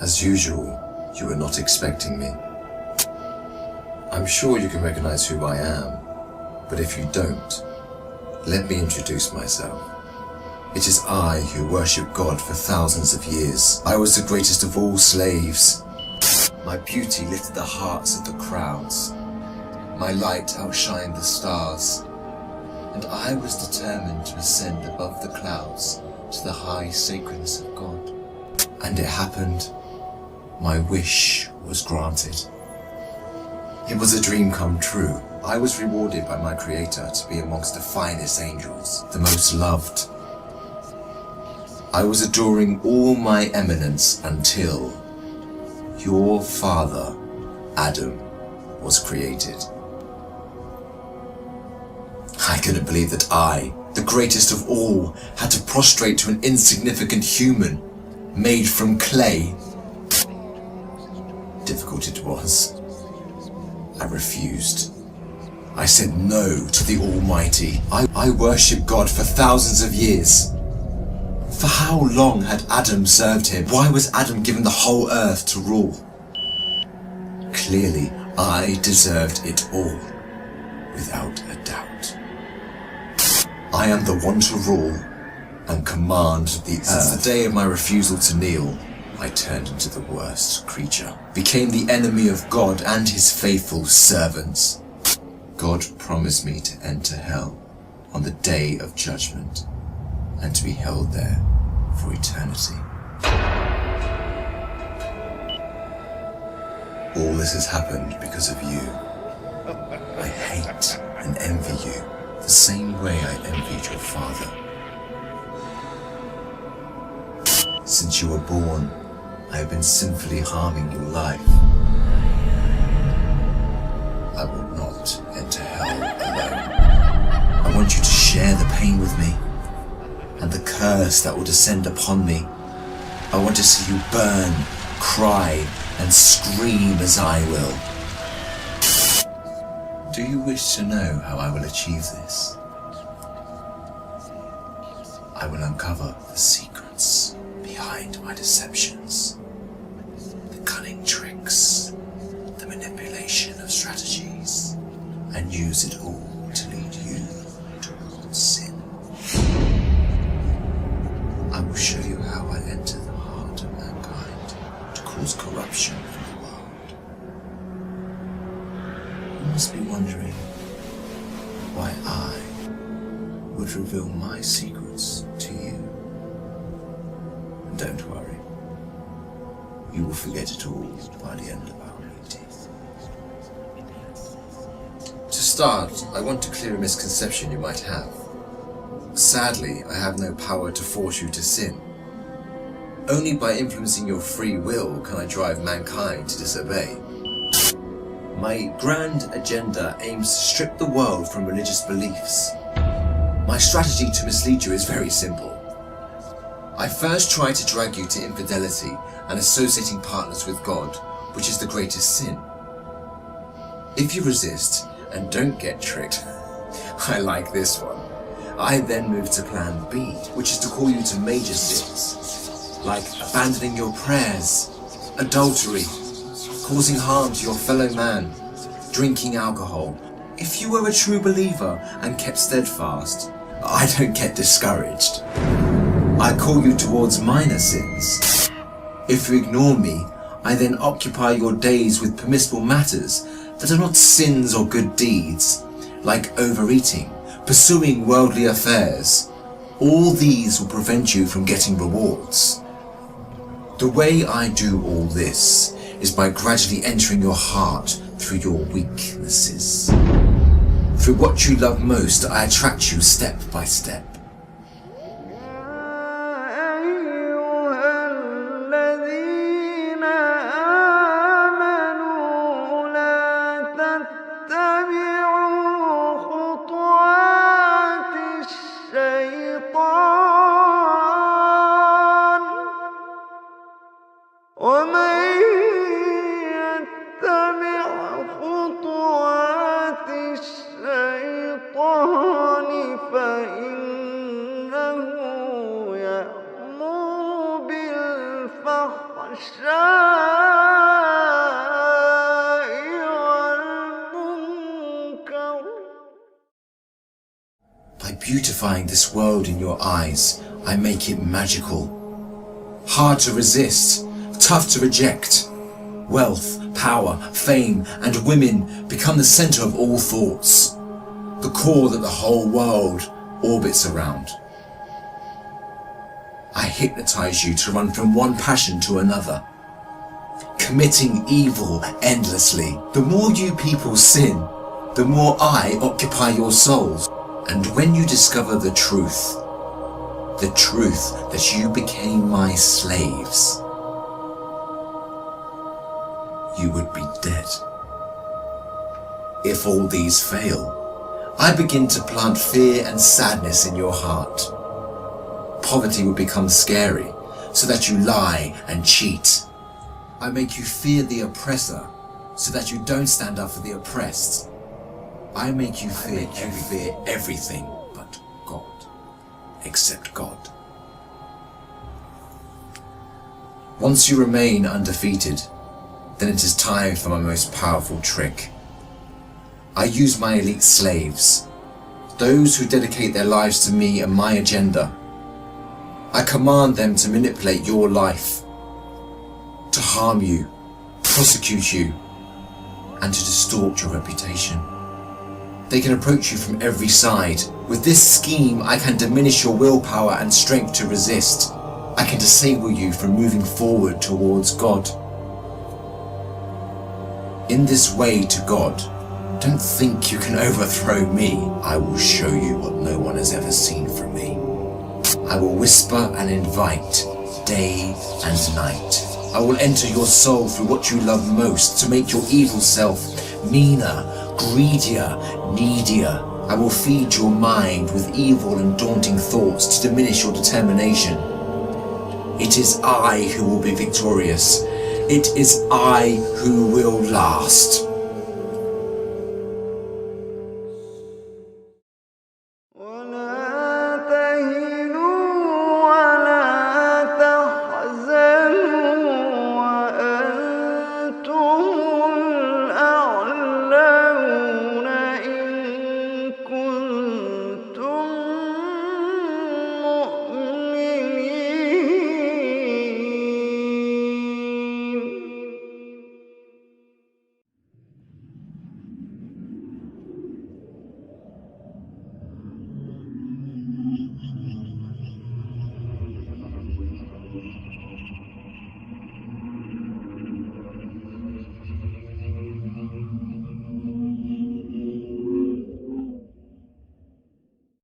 As usual, you were not expecting me. I'm sure you can recognize who I am, but if you don't, let me introduce myself. It is I who worship God for thousands of years. I was the greatest of all slaves. My beauty lifted the hearts of the crowds. My light outshined the stars. And I was determined to ascend above the clouds to the high sacredness of God. And it happened. My wish was granted. It was a dream come true. I was rewarded by my Creator to be amongst the finest angels, the most loved. I was adoring all my eminence until your father, Adam, was created. I couldn't believe that I, the greatest of all, had to prostrate to an insignificant human made from clay. Difficult it was. I refused. I said no to the Almighty. I worshipped God for thousands of years. For how long had Adam served him? Why was Adam given the whole earth to rule? Clearly, I deserved it all, without a doubt. I am the one to rule and command the earth. Since the day of my refusal to kneel, I turned into the worst creature, became the enemy of God and his faithful servants. God promised me to enter hell on the day of judgment and to be held there for eternity. All this has happened because of you. I hate and envy you the same way I envied your father. Since you were born, I have been sinfully harming your life. I will not enter hell alone. I want you to share the pain with me and the curse that will descend upon me. I want to see you burn, cry, and scream as I will. Do you wish to know how I will achieve this? I will uncover the secrets behind my deceptions, the cunning tricks, the manipulation of strategies, and use it all to lead you towards sin. I will show you how I enter the heart of mankind to cause corruption in the world. You must be wondering why I would reveal my secrets to you. And don't worry, you will forget it all by the end of our meeting. To start, I want to clear a misconception you might have. Sadly, I have no power to force you to sin. Only by influencing your free will can I drive mankind to disobey. My grand agenda aims to strip the world from religious beliefs. My strategy to mislead you is very simple. I first try to drag you to infidelity and associating partners with God, which is the greatest sin. If you resist and don't get tricked, I like this one. I then move to plan B, which is to call you to major sins, like abandoning your prayers, adultery, causing harm to your fellow man, drinking alcohol. If you were a true believer and kept steadfast, I don't get discouraged. I call you towards minor sins. If you ignore me, I then occupy your days with permissible matters that are not sins or good deeds, like overeating, pursuing worldly affairs. All these will prevent you from getting rewards. The way I do all this is by gradually entering your heart through your weaknesses. Through what you love most, I attract you step by step. خطوات الشيطان فإن beautifying this world in your eyes, I make it magical. Hard to resist, tough to reject. Wealth, power, fame, and women become the center of all thoughts, the core that the whole world orbits around. I hypnotize you to run from one passion to another, committing evil endlessly. The more you people sin, the more I occupy your souls. And when you discover the truth that you became my slaves, you would be dead. If all these fail, I begin to plant fear and sadness in your heart. Poverty would become scary, so that you lie and cheat. I make you fear the oppressor, so that you don't stand up for the oppressed. I make you fear everything but God, except God. Once you remain undefeated, then it is time for my most powerful trick. I use my elite slaves, those who dedicate their lives to me and my agenda. I command them to manipulate your life, to harm you, prosecute you, and to distort your reputation. They can approach you from every side. With this scheme, I can diminish your willpower and strength to resist. I can disable you from moving forward towards God. In this way to God, don't think you can overthrow me. I will show you what no one has ever seen from me. I will whisper and invite day and night. I will enter your soul through what you love most to make your evil self meaner, greedier, needier. I will feed your mind with evil and daunting thoughts to diminish your determination. It is I who will be victorious. It is I who will last.